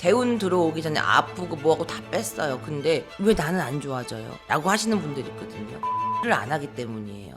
대운 들어오기 전에 아프고 뭐하고 다 뺐어요. 근데 왜 나는 안 좋아져요? 라고 하시는 분들이 있거든요. 를 안 하기 때문이에요.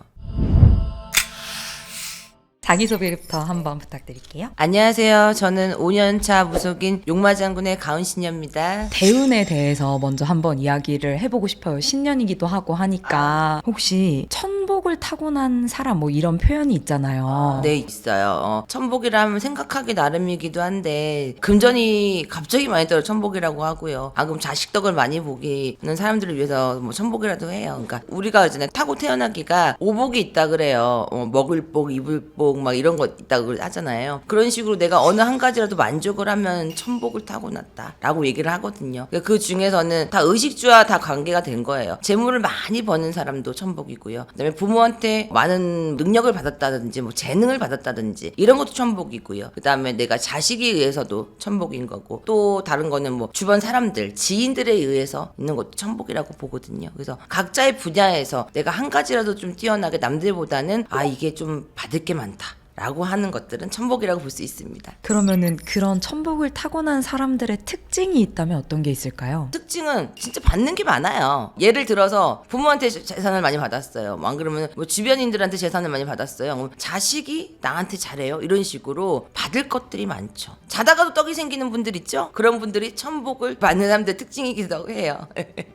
자기소개부터 한번 부탁드릴게요. 안녕하세요. 저는 5년차 무속인 용마장군의 가은신녀입니다. 대운에 대해서 먼저 한번 이야기를 해보고 싶어요. 신년이기도 하고 하니까 혹시 천복을 타고난 사람 뭐 이런 표현이 있잖아요. 네, 있어요. 천복이라면 생각하기 나름이기도 한데 금전이 갑자기 많이 떨어 천복이라고 하고요. 그럼 자식덕을 많이 보기는 사람들을 위해서 뭐 천복이라도 해요. 그러니까 우리가 이제 타고 태어나기가 오복이 있다 그래요. 먹을 복, 입을 복 막 이런 거 있다고 하잖아요. 그런 식으로 내가 어느 한 가지라도 만족을 하면 천복을 타고났다라고 얘기를 하거든요. 그 중에서는 다 의식주와 다 관계가 된 거예요. 재물을 많이 버는 사람도 천복이고요. 그다음에 부모한테 많은 능력을 받았다든지 뭐 재능을 받았다든지 이런 것도 천복이고요. 그다음에 내가 자식에 의해서도 천복인 거고 또 다른 거는 뭐 주변 사람들, 지인들에 의해서 있는 것도 천복이라고 보거든요. 그래서 각자의 분야에서 내가 한 가지라도 좀 뛰어나게 남들보다는 이게 좀 받을 게 많다 라고 하는 것들은 천복이라고 볼 수 있습니다. 그러면은 그런 천복을 타고난 사람들의 특징이 있다면 어떤 게 있을까요? 특징은 진짜 받는 게 많아요. 예를 들어서 부모한테 재산을 많이 받았어요. 안 그러면 뭐 주변인들한테 재산을 많이 받았어요. 그럼 자식이 나한테 잘해요. 이런 식으로 받을 것들이 많죠. 자다가도 떡이 생기는 분들 있죠? 그런 분들이 천복을 받는 사람들의 특징이기도 해요.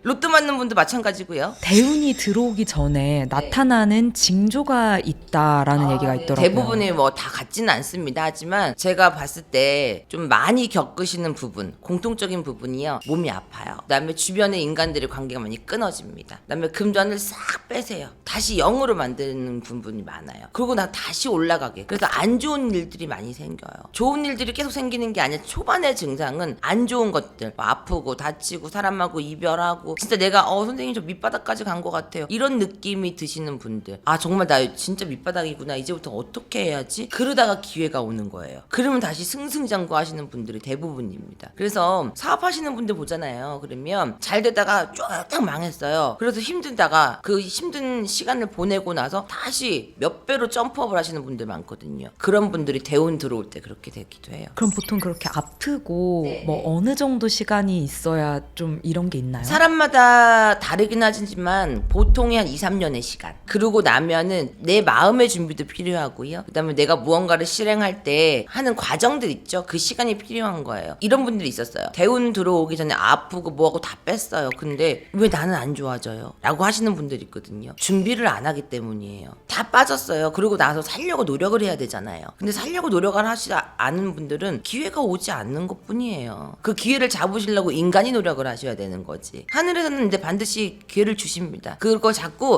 로또 맞는 분도 마찬가지고요. 대운이 들어오기 전에 나타나는 징조가 있다라는 얘기가 있더라고요. 대부분이 뭐 다 같지는 않습니다. 하지만 제가 봤을 때 좀 많이 겪으시는 부분, 공통적인 부분이요. 몸이 아파요. 그다음에 주변의 인간들의 관계가 많이 끊어집니다. 그다음에 금전을 싹 빼세요. 다시 0으로 만드는 부분이 많아요. 그리고 나 다시 올라가게. 그래서 안 좋은 일들이 많이 생겨요. 좋은 일들이 계속 생기는 게 아니라 초반의 증상은 안 좋은 것들, 뭐 아프고 다치고 사람하고 이별하고 진짜 내가 선생님 저 밑바닥까지 간 것 같아요. 이런 느낌이 드시는 분들. 정말 나 진짜 밑바닥이구나. 이제부터 어떻게 해야지? 그러다가 기회가 오는 거예요. 그러면 다시 승승장구 하시는 분들이 대부분입니다. 그래서 사업하시는 분들 보잖아요. 그러면 잘 되다가 쫙 망했어요. 그래서 힘들다가 그 힘든 시간을 보내고 나서 다시 몇 배로 점프업을 하시는 분들 많거든요. 그런 분들이 대운 들어올 때 그렇게 되기도 해요. 그럼 보통 그렇게 아프고 뭐 어느 정도 시간이 있어야 좀 이런 게 있나요? 사람마다 다르긴 하지만 보통이 한 2, 3년의 시간. 그러고 나면은 내 마음의 준비도 필요하고요. 그다음에 내가 무언가를 실행할 때 하는 과정들 있죠. 그 시간이 필요한 거예요. 이런 분들이 있었어요. 대운 들어오기 전에 아프고 뭐하고 다 뺐어요. 근데 왜 나는 안 좋아져요? 라고 하시는 분들이 있거든요. 준비를 안 하기 때문이에요. 다 빠졌어요. 그러고 나서 살려고 노력을 해야 되잖아요. 근데 살려고 노력을 하시지 않은 분들은 기회가 오지 않는 것 뿐이에요. 그 기회를 잡으시려고 인간이 노력을 하셔야 되는 거지. 하늘에서는 근데 반드시 기회를 주십니다. 그거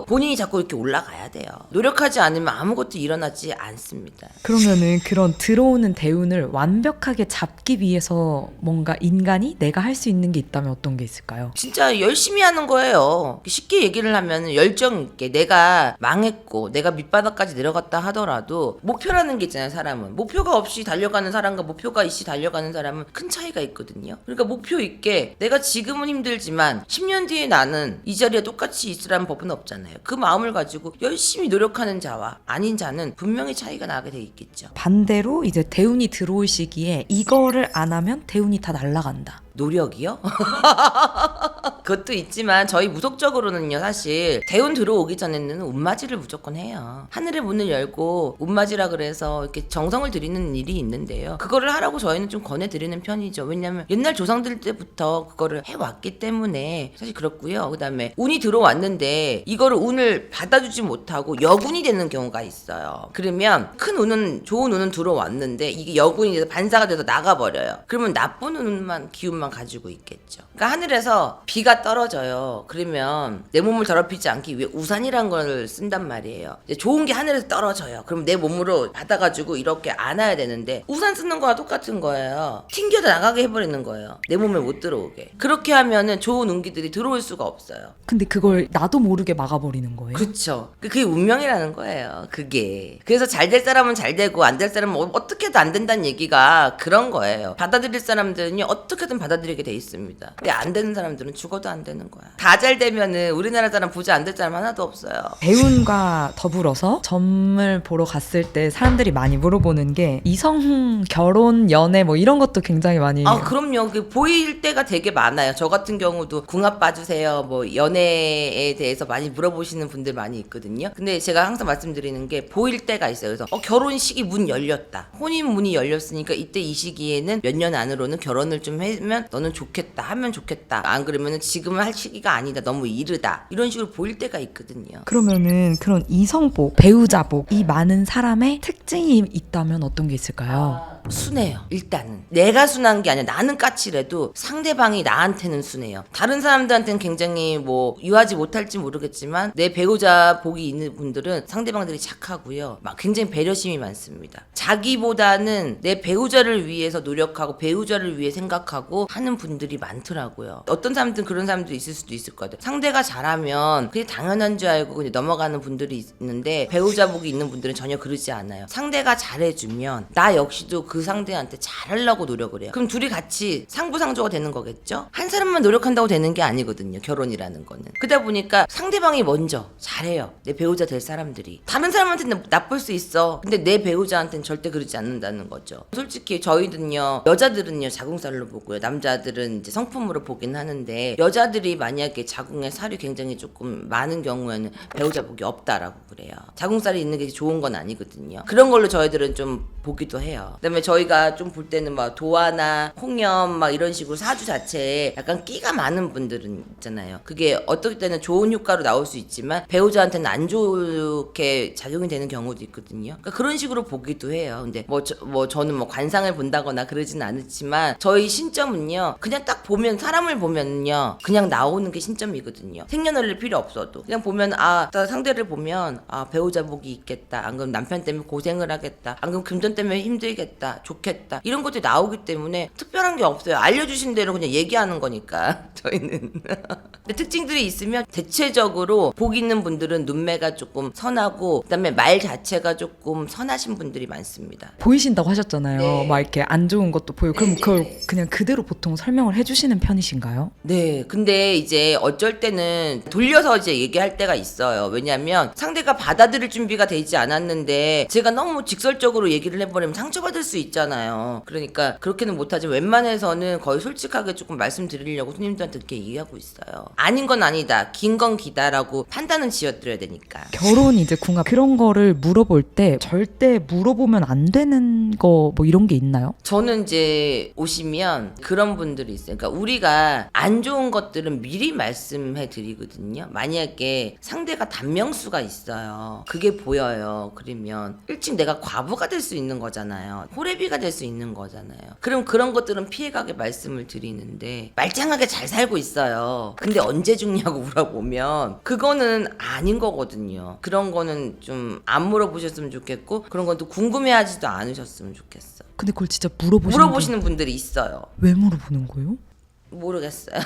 본인이 자꾸 이렇게 올라가야 돼요. 노력하지 않으면 아무것도 일어나지 않습니다. 그러면은 그런 들어오는 대운을 완벽하게 잡기 위해서 뭔가 인간이 내가 할 수 있는 게 있다면 어떤 게 있을까요? 진짜 열심히 하는 거예요. 쉽게 얘기를 하면 열정 있게 내가 망했고 내가 밑바닥까지 내려갔다 하더라도 목표라는 게 있잖아요. 사람은 목표가 없이 달려가는 사람과 목표가 있이 달려가는 사람은 큰 차이가 있거든요. 그러니까 목표 있게 내가 지금은 힘들지만 10년 뒤에 나는 이 자리에 똑같이 있으라는 법은 없잖아요. 그 마음을 가지고 열심히 노력하는 자와 아닌 자는 분명히 차이가 나게 돼 있겠죠. 반대로 이제 대운이 들어올 시기에 이거를 안 하면 대운이 다 날아간다. 노력이요? 그것도 있지만 저희 무속적으로는요, 사실 대운 들어오기 전에는 운맞이를 무조건 해요. 하늘의 문을 열고 운맞이라 그래서 이렇게 정성을 들이는 일이 있는데요. 그거를 하라고 저희는 좀 권해드리는 편이죠. 왜냐면 옛날 조상들 때부터 그거를 해왔기 때문에 사실 그렇고요. 그다음에 운이 들어왔는데 이거를 운을 받아주지 못하고 여운이 되는 경우가 있어요. 그러면 큰 운은 좋은 운은 들어왔는데 이게 여운이 돼서 반사가 돼서 나가버려요. 그러면 나쁜 운만 기운만 가지고 있겠죠. 그러니까 하늘에서 비가 떨어져요. 그러면 내 몸을 더럽히지 않기 위해 우산이란 걸 쓴단 말이에요. 이제 좋은 게 하늘에서 떨어져요. 그럼 내 몸으로 받아가지고 이렇게 안아야 되는데 우산 쓰는 거와 똑같은 거예요. 튕겨서 나가게 해버리는 거예요. 내 몸에 못 들어오게. 그렇게 하면은 좋은 운기들이 들어올 수가 없어요. 근데 그걸 나도 모르게 막아버리는 거예요? 그렇죠. 그게 운명이라는 거예요. 그게. 그래서 잘 될 사람은 잘 되고 안 될 사람은 어떻게도 안 된다는 얘기가 그런 거예요. 받아들일 사람들은요 어떻게든 받아들이게 돼 있습니다. 근데 안 되는 사람들은 죽어도 부자도 안 되는 거야. 다 잘 되면은 우리나라 사람 부자 안 될 사람 하나도 없어요. 배운과 더불어서 점을 보러 갔을 때 사람들이 많이 물어보는 게 이성 결혼 연애 뭐 이런 것도 굉장히 많이 그럼요. 그 보일 때가 되게 많아요. 저 같은 경우도 궁합 봐주세요. 뭐 연애에 대해서 많이 물어보시는 분들 많이 있거든요. 근데 제가 항상 말씀드리는 게 보일 때가 있어요. 그래서 결혼식이 문 열렸다. 혼인 문이 열렸으니까 이때 이 시기에는 몇 년 안으로는 결혼을 좀 하면 너는 좋겠다. 하면 좋겠다. 안 그러면은 지금은 할 시기가 아니다. 너무 이르다. 이런 식으로 보일 때가 있거든요. 그러면은 그런 이성복, 배우자복 이 많은 사람의 특징이 있다면 어떤 게 있을까요? 순해요. 일단은 내가 순한 게 아니라 나는 까칠해도 상대방이 나한테는 순해요. 다른 사람들한테는 굉장히 뭐 유하지 못할지 모르겠지만 내 배우자 복이 있는 분들은 상대방들이 착하고요. 막 굉장히 배려심이 많습니다. 자기보다는 내 배우자를 위해서 노력하고 배우자를 위해 생각하고 하는 분들이 많더라고요. 어떤 사람들은 그런 사람들이 있을 수도 있을 것 같아요. 상대가 잘하면 그게 당연한 줄 알고 그냥 넘어가는 분들이 있는데 배우자 복이 있는 분들은 전혀 그러지 않아요. 상대가 잘해주면 나 역시도 그 상대한테 잘하려고 노력을 해요. 그럼 둘이 같이 상부상조가 되는 거겠죠? 한 사람만 노력한다고 되는 게 아니거든요. 결혼이라는 거는. 그러다 보니까 상대방이 먼저 잘해요. 내 배우자 될 사람들이. 다른 사람한테는 나쁠 수 있어. 근데 내 배우자한테는 절대 그러지 않는다는 거죠. 솔직히 저희는요, 여자들은요 자궁살로 보고요, 남자들은 이제 성품으로 보긴 하는데, 여자들이 만약에 자궁에 살이 굉장히 조금 많은 경우에는 배우자 복이 없다라고 그래요. 자궁살이 있는 게 좋은 건 아니거든요. 그런 걸로 저희들은 좀 보기도 해요. 그다음에 저희가 좀 볼 때는 막 도화나 홍염 막 이런 식으로 사주 자체에 약간 끼가 많은 분들은 있잖아요. 그게 어떨 때는 좋은 효과로 나올 수 있지만 배우자한테는 안 좋게 작용이 되는 경우도 있거든요. 그러니까 그런 식으로 보기도 해요. 근데 저는 뭐 관상을 본다거나 그러진 않지만 저희 신점은요, 그냥 딱 보면, 사람을 보면요 그냥 나오는 게 신점이거든요. 생년월일 필요 없어도 그냥 보면 딱 상대를 보면 배우자 복이 있겠다. 안 그러면 남편 때문에 고생을 하겠다. 안 그러면 금전 때문에 힘들겠다. 좋겠다. 이런 것들이 나오기 때문에 특별한 게 없어요. 알려주신 대로 그냥 얘기하는 거니까 저희는. 근데 특징들이 있으면 대체적으로 복 있는 분들은 눈매가 조금 선하고 그다음에 말 자체가 조금 선하신 분들이 많습니다. 보이신다고 하셨잖아요. 네. 막 이렇게 안 좋은 것도 보이고. 그럼 그걸 그냥 그대로 보통 설명을 해주시는 편이신가요? 네, 근데 이제 어쩔 때는 돌려서 이제 얘기할 때가 있어요. 왜냐면 상대가 받아들일 준비가 되지 않았는데 제가 너무 직설적으로 얘기를 해버리면 상처받을 수 있잖아요. 그러니까 그렇게는 못하지만 웬만해서는 거의 솔직하게 조금 말씀드리려고 손님들한테 그렇게 얘기하고 있어요. 아닌 건 아니다, 긴 건 기다라고 판단은 지어드려야 되니까. 결혼 이제 궁합 그런 거를 물어볼 때 절대 물어보면 안 되는 거 뭐 이런 게 있나요? 저는 이제 오시면 그런 분들이 있어요. 그러니까 우리가 안 좋은 것들은 미리 말씀해 드리거든요. 만약에 상대가 단명수가 있어요. 그게 보여요. 그러면 일찍 내가 과부가 될 수 있는 거잖아요. 호래비가 될 수 있는 거잖아요. 그럼 그런 것들은 피해가게 말씀을 드리는데, 말짱하게 잘 살고 있어요. 근데 언제 죽냐고 물어보면 그거는 아닌 거거든요. 그런 거는 좀 안 물어보셨으면 좋겠고, 그런 건 또 궁금해하지도 않으셨으면 좋겠어. 근데 그걸 진짜 물어보시는 분들이 있어요. 왜 물어보는 거예요? 모르겠어요.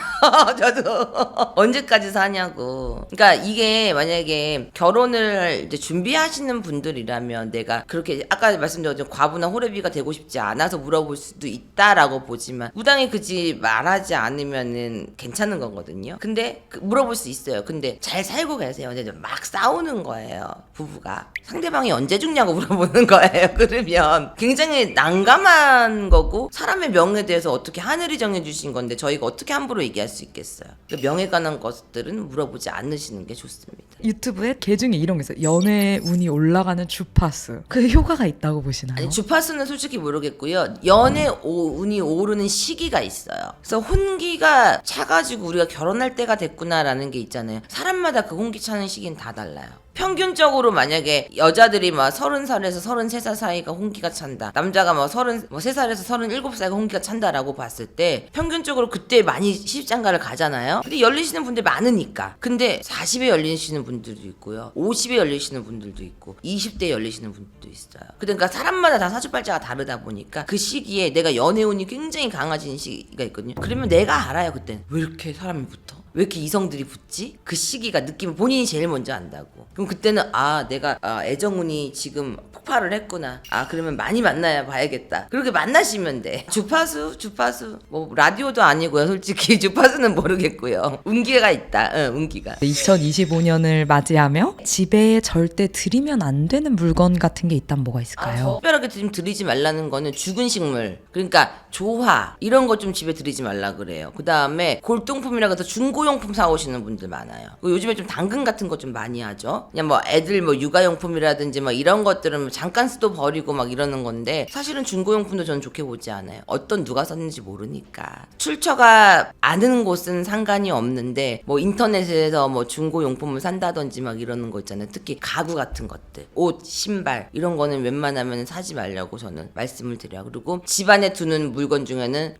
저도 언제까지 사냐고. 그러니까 이게 만약에 결혼을 이제 준비하시는 분들이라면 내가 그렇게 아까 말씀드렸죠, 과부나 호래비가 되고 싶지 않아서 물어볼 수도 있다라고 보지만, 무당이 그지 말하지 않으면은 괜찮은 거거든요. 근데 물어볼 수 있어요. 근데 잘 살고 계세요. 근데 막 싸우는 거예요, 부부가. 상대방이 언제 죽냐고 물어보는 거예요. 그러면 굉장히 난감한 거고, 사람의 명에 대해서 어떻게 하늘이 정해주신 건데 저희가 어떻게 함부로 얘기할 수 있겠어요. 명에 관한 것들은 물어보지 않으시는 게 좋습니다. 유튜브에 개 중에 이런 게 있어요. 연애 운이 올라가는 주파수. 그 효과가 있다고 보시나요? 아니, 주파수는 솔직히 모르겠고요. 연애 운이 오르는 시기가 있어요. 그래서 혼기가 차가지고 우리가 결혼할 때가 됐구나라는 게 있잖아요. 사람마다 그 혼기 차는 시기는 다 달라요. 평균적으로 만약에 여자들이 막 30살에서 33살 사이가 혼기가 찬다, 남자가 막 33살에서 37살가 혼기가 찬다라고 봤을 때 평균적으로 그때 많이 시집장가를 가잖아요. 근데 열리시는 분들 많으니까. 근데 40에 열리시는 분들도 있고요, 50에 열리시는 분들도 있고, 20대에 열리시는 분들도 있어요. 그러니까 사람마다 다 사주팔자가 다르다 보니까 그 시기에 내가 연애운이 굉장히 강해진 시기가 있거든요. 그러면 내가 알아요. 그때는 왜 이렇게 사람이 붙어? 왜 이렇게 이성들이 붙지? 그 시기가 느낌 본인이 제일 먼저 안다고. 그럼 그때는 내가 애정운이 지금 폭발을 했구나. 그러면 많이 만나야 봐야겠다. 그렇게 만나시면 돼. 주파수 뭐 라디오도 아니고요. 솔직히 주파수는 모르겠고요. 운기가 있다. 운기가. 2025년을 맞이하며 집에 절대 들이면 안 되는 물건 같은 게 있다면 뭐가 있을까요? 특별하게 좀 들이지 말라는 거는 죽은 식물, 그러니까 조화 이런 거 좀 집에 들이지 말라 그래요. 그 다음에 골동품이라 해서 중고용품 사오시는 분들 많아요. 요즘에 좀 당근 같은 거 좀 많이 하죠. 그냥 뭐 애들 뭐 육아용품이라든지 막 이런 것들은 잠깐 쓰도 버리고 막 이러는 건데, 사실은 중고용품도 저는 좋게 보지 않아요. 누가 썼는지 모르니까. 출처가 아는 곳은 상관이 없는데 뭐 인터넷에서 뭐 중고용품을 산다든지 막 이러는 거 있잖아요. 특히 가구 같은 것들, 옷, 신발 이런 거는 웬만하면 사지 말라고 저는 말씀을 드려요. 그리고 집안에 두는 물건 중에는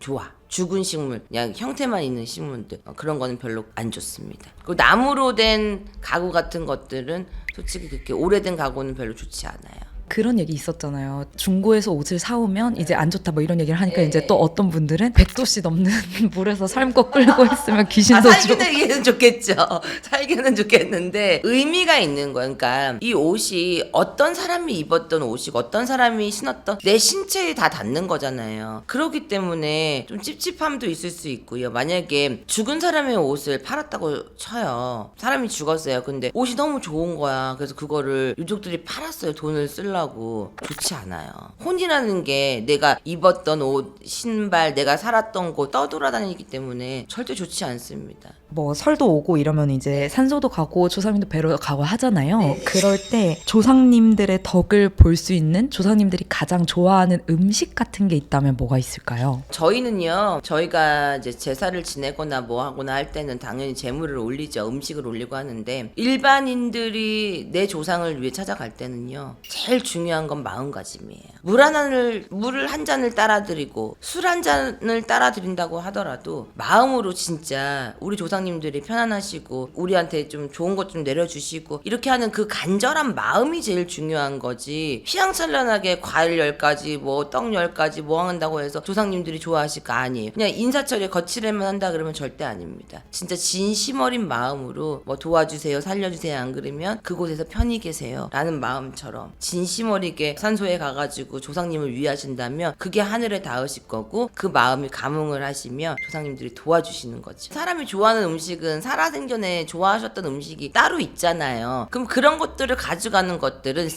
죽은 식물, 그냥 형태만 있는 식물들, 그런 거는 별로 안 좋습니다. 그리고 나무로 된 가구 같은 것들은 솔직히 그렇게 오래된 가구는 별로 좋지 않아요. 그런 얘기 있었잖아요. 중고에서 옷을 사오면 이제 안 좋다 뭐 이런 얘기를 하니까 네. 이제 또 어떤 분들은 100도씨 넘는 물에서 삶고 끓고 있으면 귀신도 살기는 좋겠죠. 살기는 좋겠는데 의미가 있는 거예요. 그러니까 이 옷이 어떤 사람이 입었던 옷이고 어떤 사람이 신었던 내 신체에 다 닿는 거잖아요. 그렇기 때문에 좀 찝찝함도 있을 수 있고요. 만약에 죽은 사람의 옷을 팔았다고 쳐요. 사람이 죽었어요. 근데 옷이 너무 좋은 거야. 그래서 그거를 유족들이 팔았어요. 돈을 쓰려고. 좋지 않아요. 혼이라는 게 내가 입었던 옷, 신발, 내가 살았던 곳 떠돌아다니기 때문에 절대 좋지 않습니다. 뭐 설도 오고 이러면 이제 산소도 가고 조상님도 뵈러 가고 하잖아요. 네. 그럴 때 조상님들의 덕을 볼 수 있는, 조상님들이 가장 좋아하는 음식 같은 게 있다면 뭐가 있을까요? 저희가 이제 제사를 지내거나 뭐 하거나 할 때는 당연히 제물을 올리죠. 음식을 올리고 하는데, 일반인들이 내 조상을 위해 찾아갈 때는요, 제일 중요한 건 마음가짐이에요. 물을 한 잔을 따라드리고 술 한 잔을 따라드린다고 하더라도 마음으로 진짜 우리 조상님들이 편안하시고 우리한테 좀 좋은 것 좀 내려주시고 이렇게 하는 그 간절한 마음이 제일 중요한 거지, 휘황찬란하게 과일 10가지 뭐 떡 10가지 뭐 한다고 해서 조상님들이 좋아하실 거 아니에요. 그냥 인사처리에 거칠게만 한다 그러면 절대 아닙니다. 진짜 진심 어린 마음으로 뭐 도와주세요, 살려주세요, 안 그러면 그곳에서 편히 계세요 라는 마음처럼 진심 어리게 산소에 가가지고 조상님을 위하신다면 그게 하늘에 닿으실 거고, 그 마음이 감흥을 하시면 조상님들이 도와주시는 거죠. 사람이 좋아하는 음식은 살아생전에 좋아하셨던 음식이 따로 있잖아요. 그럼 그런 것들을 가져가는 것들은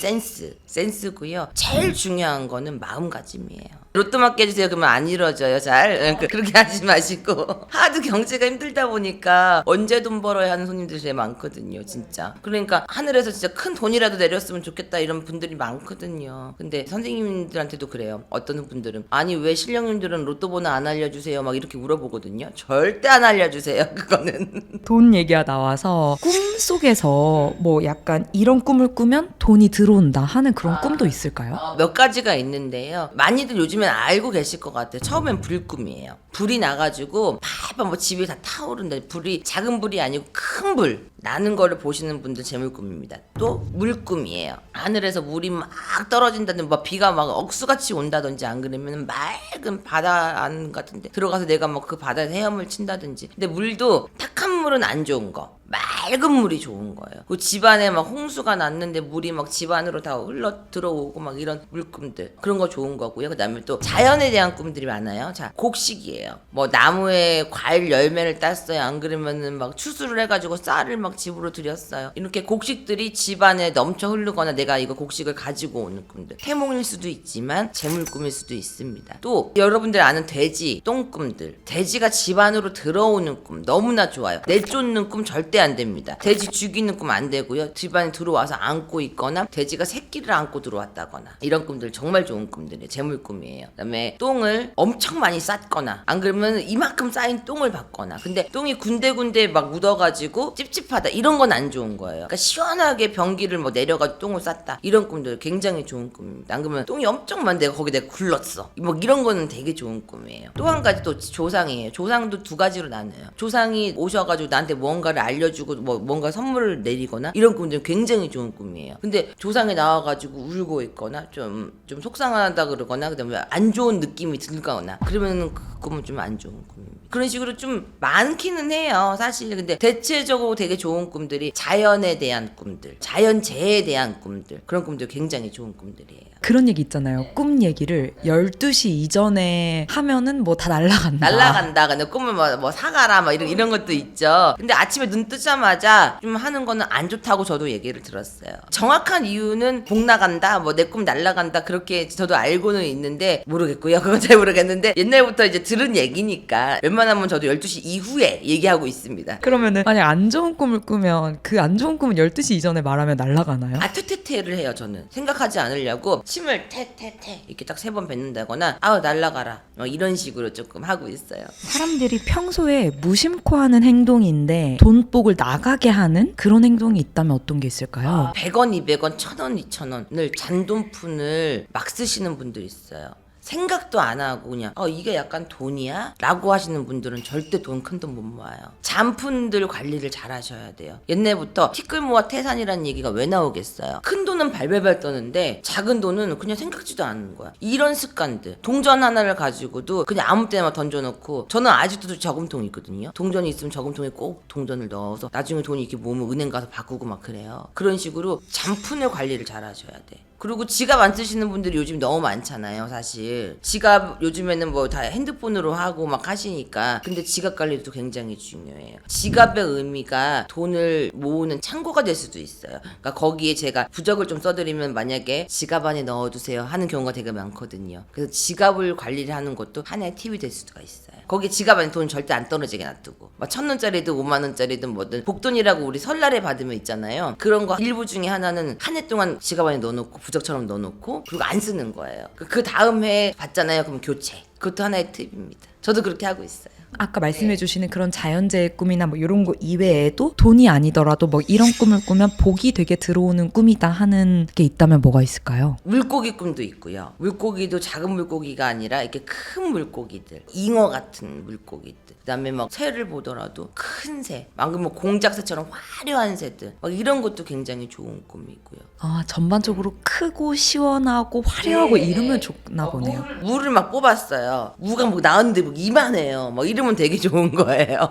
센스고요. 제일 중요한 거는 마음가짐이에요. 로또 맞게 해주세요 그러면 안 이루어져요. 잘 그렇게 하지 마시고, 하도 경제가 힘들다 보니까 언제 돈 벌어야 하는 손님들이 제일 많거든요. 진짜. 그러니까 하늘에서 진짜 큰 돈이라도 내렸으면 좋겠다 이런 분들이 많거든요. 근데 선생님들한테도 그래요. 어떤 분들은 왜 신령님들은 로또 번호 안 알려주세요 막 이렇게 물어보거든요. 절대 안 알려주세요. 그거는. 돈 얘기가 나와서 꿈속에서 뭐 약간 이런 꿈을 꾸면 돈이 들어온다 하는 그런 꿈도 있을까요? 몇 가지가 있는데요. 많이들 요즘엔 알고 계실 것 같아요. 처음엔 불꿈이에요. 불이 나가지고 막 뭐 집이 다 타오른다. 불이 작은 불이 아니고 큰 불 나는 거를 보시는 분들 재물꿈입니다. 또 물꿈이에요. 하늘에서 물이 막 떨어진다든지 뭐 비가 막 억수같이 온다든지, 안 그러면 맑은 바다 안 같은데 들어가서 내가 막 그 바다에 헤엄을 친다든지. 근데 물도 탁한 물은 안 좋은 거, 맑은 물이 좋은 거예요. 그 집안에 막 홍수가 났는데 물이 막 집안으로 다 흘러 들어오고 막 이런 물꿈들, 그런 거 좋은 거고요. 그 다음에 또 자연에 대한 꿈들이 많아요. 자, 곡식이에요. 뭐 나무에 과일 열매를 땄어요. 안 그러면은 막 추수를 해가지고 쌀을 막 집으로 들였어요. 이렇게 곡식들이 집안에 넘쳐 흐르거나 내가 이거 곡식을 가지고 오는 꿈들, 태몽일 수도 있지만 재물꿈일 수도 있습니다. 또 여러분들 아는 돼지 똥꿈들, 돼지가 집안으로 들어오는 꿈 너무나 좋아요. 내쫓는 꿈 절대 안 됩니다. 돼지 죽이는 꿈 안 되고요. 집안에 들어와서 안고 있거나 돼지가 새끼를 안고 들어왔다거나 이런 꿈들 정말 좋은 꿈들이에요. 재물꿈이에요. 그다음에 똥을 엄청 많이 쌌거나, 안 그러면 이만큼 쌓인 똥을 받거나, 근데 똥이 군데군데 막 묻어가지고 찝찝하다 이런 건 안 좋은 거예요. 그러니까 시원하게 변기를 뭐 내려가지고 똥을 쌌다 이런 꿈들 굉장히 좋은 꿈입니다. 안 그러면 똥이 엄청 많은데 거기 내가 굴렀어 뭐 이런 거는 되게 좋은 꿈이에요. 또 한 가지 또 조상이에요. 조상도 두 가지로 나눠요. 조상이 오셔가지고 나한테 뭔가를 알려주고 뭐 뭔가 선물을 내리거나 이런 꿈들은 굉장히 좋은 꿈이에요. 근데 조상에 나와가지고 울고 있거나 좀 속상하다 그러거나 그다음에 안 좋은 느낌이 들거나 그러면 그 꿈은 좀 안 좋은 꿈입니다. 그런 식으로 좀 많기는 해요, 사실. 근데 대체적으로 되게 좋은 꿈들이 자연에 대한 꿈들, 자연재해에 대한 꿈들, 그런 꿈들 굉장히 좋은 꿈들이에요. 그런 얘기 있잖아요. 꿈 얘기를 12시 이전에 하면은 뭐 다 날아간다. 날라간다. 근데 꿈을 뭐 사가라 막 이런 것도 있죠. 근데 아침에 눈 뜨자마자 좀 하는 거는 안 좋다고 저도 얘기를 들었어요. 정확한 이유는 복 나간다, 뭐 내 꿈 날라간다 그렇게 저도 알고는 있는데 모르겠고요. 그건 잘 모르겠는데 옛날부터 이제 들은 얘기니까 웬만하면 저도 12시 이후에 얘기하고 있습니다. 그러면은 만약 안 좋은 꿈을 꾸면 그 안 좋은 꿈은 12시 이전에 말하면 날아가나요? 퇴퇴퇴를 해요. 저는 생각하지 않으려고 침을 퇴퇴퇴 이렇게 딱 3번 뱉는다거나 아우 날라가라 이런 식으로 조금 하고 있어요. 사람들이 평소에 무심코 하는 행동인데 돈복을 나가게 하는 그런 행동이 있다면 어떤 게 있을까요? 100원, 200원, 1000원, 2000원을 잔돈푼을 막 쓰시는 분들이 있어요. 생각도 안 하고 그냥 이게 약간 돈이야? 라고 하시는 분들은 절대 큰 돈 못 모아요. 잔푼들 관리를 잘 하셔야 돼요. 옛날부터 티끌모아 태산이라는 얘기가 왜 나오겠어요? 큰 돈은 발발발 떠는데 작은 돈은 그냥 생각지도 않는 거야. 이런 습관들. 동전 하나를 가지고도 그냥 아무 때나 던져놓고, 저는 아직도 저금통이 있거든요. 동전이 있으면 저금통에 꼭 동전을 넣어서 나중에 돈이 이렇게 모으면 은행 가서 바꾸고 막 그래요. 그런 식으로 잔푼을 관리를 잘 하셔야 돼. 그리고 지갑 안 쓰시는 분들이 요즘 너무 많잖아요, 사실. 지갑 요즘에는 뭐 다 핸드폰으로 하고 막 하시니까. 근데 지갑 관리도 굉장히 중요해요. 지갑의 의미가 돈을 모으는 창고가 될 수도 있어요. 그러니까 거기에 제가 부적을 좀 써드리면 만약에 지갑 안에 넣어두세요 하는 경우가 되게 많거든요. 그래서 지갑을 관리를 하는 것도 하나의 팁이 될 수가 있어요. 거기 지갑 안에 돈 절대 안 떨어지게 놔두고, 막 1000원짜리든 5만원짜리든 뭐든 복돈이라고 우리 설날에 받으면 있잖아요. 그런 거 일부 중에 하나는 한 해 동안 지갑 안에 넣어놓고 부적처럼 넣어놓고 그리고 안 쓰는 거예요. 그 다음 해 받잖아요. 그럼 교체. 그것도 하나의 팁입니다. 저도 그렇게 하고 있어요. 아까 말씀해 주시는 그런 자연재해 꿈이나 뭐 이런 거 이외에도 돈이 아니더라도 뭐 이런 꿈을 꾸면 복이 되게 들어오는 꿈이다 하는 게 있다면 뭐가 있을까요? 물고기 꿈도 있고요. 물고기도 작은 물고기가 아니라 이렇게 큰 물고기들, 잉어 같은 물고기들, 그다음에 막 새를 보더라도 큰 새, 막 뭐 공작새처럼 화려한 새들, 막 이런 것도 굉장히 좋은 꿈이고요. 아, 전반적으로 크고 시원하고 화려하고 이러면 좋나 보네요. 무를 막 뽑았어요. 무가 뭐 나왔는데 뭐 이만해요. 막 이러면 되게 좋은 거예요.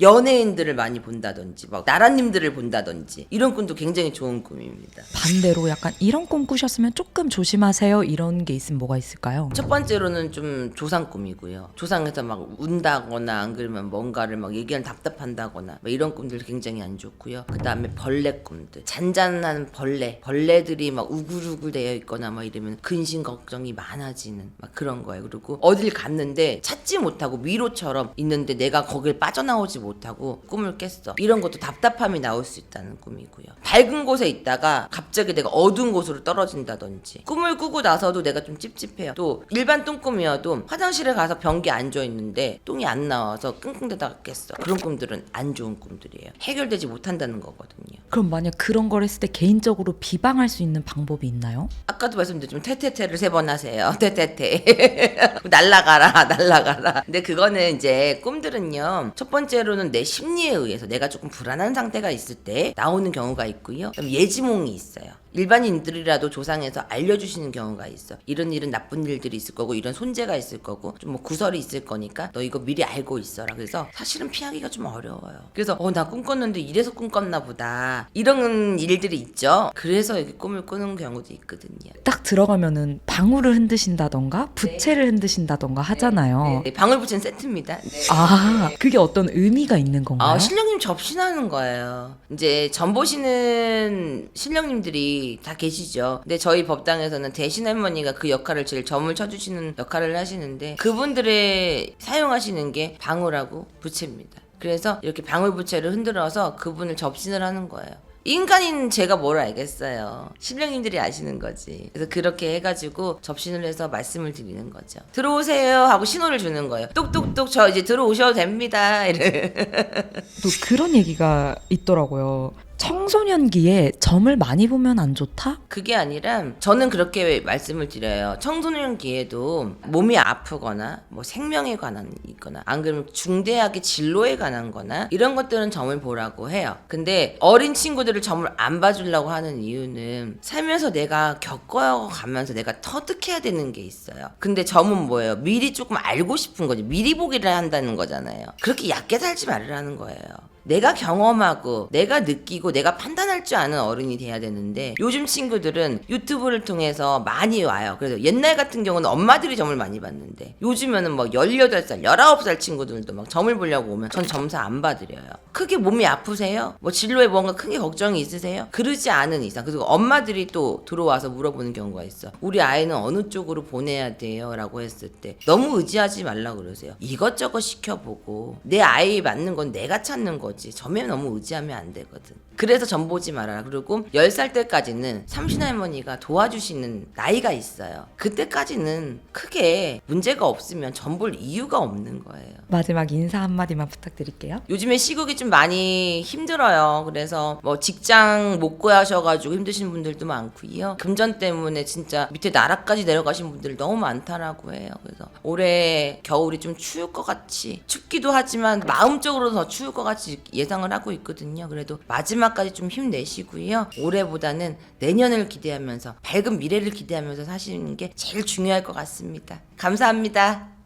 연예인들을 많이 본다든지, 막 나라님들을 본다든지, 이런 꿈도 굉장히 좋은 꿈입니다. 반대로 약간 이런 꿈 꾸셨으면 조금 조심하세요 이런 게 있으면 뭐가 있을까요? 첫 번째로는 좀 조상 꿈이고요. 조상에서 막 운다거나 안 그러면 뭔가를 막 얘기하면 답답한다거나 막 이런 꿈들 굉장히 안 좋고요. 그 다음에 벌레 꿈들, 잔잔한 벌레들이 막 우글우글 되어 있거나 막 이러면 근심 걱정이 많아지는 막 그런 거예요. 그리고 어딜 갔는데 찾지 못하고 미로처럼 있는데 내가 거길 빠져나오지 못하고 꿈을 깼어. 이런 것도 답답함이 나올 수 있다는 꿈이고요. 밝은 곳에 있다가 갑자기 내가 어두운 곳으로 떨어진다든지, 꿈을 꾸고 나서도 내가 좀 찝찝해요. 또 일반 똥꿈이어도 화장실에 가서 변기 앉아 있는데 똥이 안 나와서 끙끙대다가 깼어. 그런 꿈들은 안 좋은 꿈들이에요. 해결되지 못한다는 거거든요. 그럼 만약 그런 걸 했을 때 개인적으로 비방할 수 있는 방법이 있나요? 아까도 말씀드렸지만 퇴퇴퇴를 3번 하세요. 퇴퇴퇴. 날라가라. 근데 그거는 이제 꿈들은요, 첫 번째로는 내 심리에 의해서 내가 조금 불안한 상태가 있을 때 나오는 경우가 있고요. 그다음에 예지몽이 있어요. 일반인들이라도 조상에서 알려주시는 경우가 있어. 이런 일은 나쁜 일들이 있을 거고, 이런 손재가 있을 거고, 좀 뭐 구설이 있을 거니까 너 이거 미리 알고 있어라. 그래서 사실은 피하기가 좀 어려워요. 그래서 나 꿈 꿨는데 이래서 꿈 꿨나 보다, 이런 일들이 있죠. 그래서 이렇게 꿈을 꾸는 경우도 있거든요. 딱 들어가면은 방울을 흔드신다던가 부채를 흔드신다던가 하잖아요. 네, 방울부채는 세트입니다. 아, 그게 어떤 의미가 있는 건가요? 신령님 접신하는 거예요. 이제 전 보시는 신령님들이 다 계시죠. 근데 저희 법당에서는 대신 할머니가 그 역할을 제일 점을 쳐주시는 역할을 하시는데, 그분들의 사용하시는 게 방울하고 부채입니다. 그래서 이렇게 방울 부채를 흔들어서 그분을 접신을 하는 거예요. 인간인 제가 뭘 알겠어요. 신령님들이 아시는 거지. 그래서 그렇게 해가지고 접신을 해서 말씀을 드리는 거죠. 들어오세요 하고 신호를 주는 거예요. 똑똑똑 저 이제 들어오셔도 됩니다. 이래. 또 그런 얘기가 있더라고요. 청소년기에 점을 많이 보면 안 좋다? 그게 아니라 저는 그렇게 말씀을 드려요. 청소년기에도 몸이 아프거나 뭐 생명에 관한 있거나 안 그러면 중대하게 진로에 관한 거나 이런 것들은 점을 보라고 해요. 근데 어린 친구들을 점을 안 봐주려고 하는 이유는 살면서 내가 겪어가면서 내가 터득해야 되는 게 있어요. 근데 점은 뭐예요? 미리 조금 알고 싶은 거지. 미리 보기를 한다는 거잖아요. 그렇게 얕게 살지 말으라는 거예요. 내가 경험하고 내가 느끼고 내가 판단할 줄 아는 어른이 돼야 되는데 요즘 친구들은 유튜브를 통해서 많이 와요. 그래서 옛날 같은 경우는 엄마들이 점을 많이 봤는데 요즘에는 뭐 18살, 19살 친구들도 막 점을 보려고 오면 전 점사 안 봐드려요. 크게 몸이 아프세요? 뭐 진로에 뭔가 크게 걱정이 있으세요? 그러지 않은 이상. 그리고 엄마들이 또 들어와서 물어보는 경우가 있어. 우리 아이는 어느 쪽으로 보내야 돼요? 라고 했을 때 너무 의지하지 말라고 그러세요. 이것저것 시켜보고 내 아이 맞는 건 내가 찾는 거지. 점에 너무 의지하면 안 되거든. 그래서 점 보지 말아라. 그리고 10살 때까지는 삼신할머니가 도와주시는 나이가 있어요. 그때까지는 크게 문제가 없으면 점 볼 이유가 없는 거예요. 마지막 인사 한마디만 부탁드릴게요. 요즘에 시국이 좀 많이 힘들어요. 그래서 뭐 직장 못 구하셔가지고 힘드신 분들도 많고요. 금전 때문에 진짜 밑에 나라까지 내려가신 분들 너무 많다라고 해요. 그래서 올해 겨울이 좀 추울 것 같이, 춥기도 하지만 마음적으로 더 추울 것 같이 예상을 하고 있거든요. 그래도 마지막까지 좀 힘내시고요. 올해보다는 내년을 기대하면서 밝은 미래를 기대하면서 사시는 게 제일 중요할 것 같습니다. 감사합니다.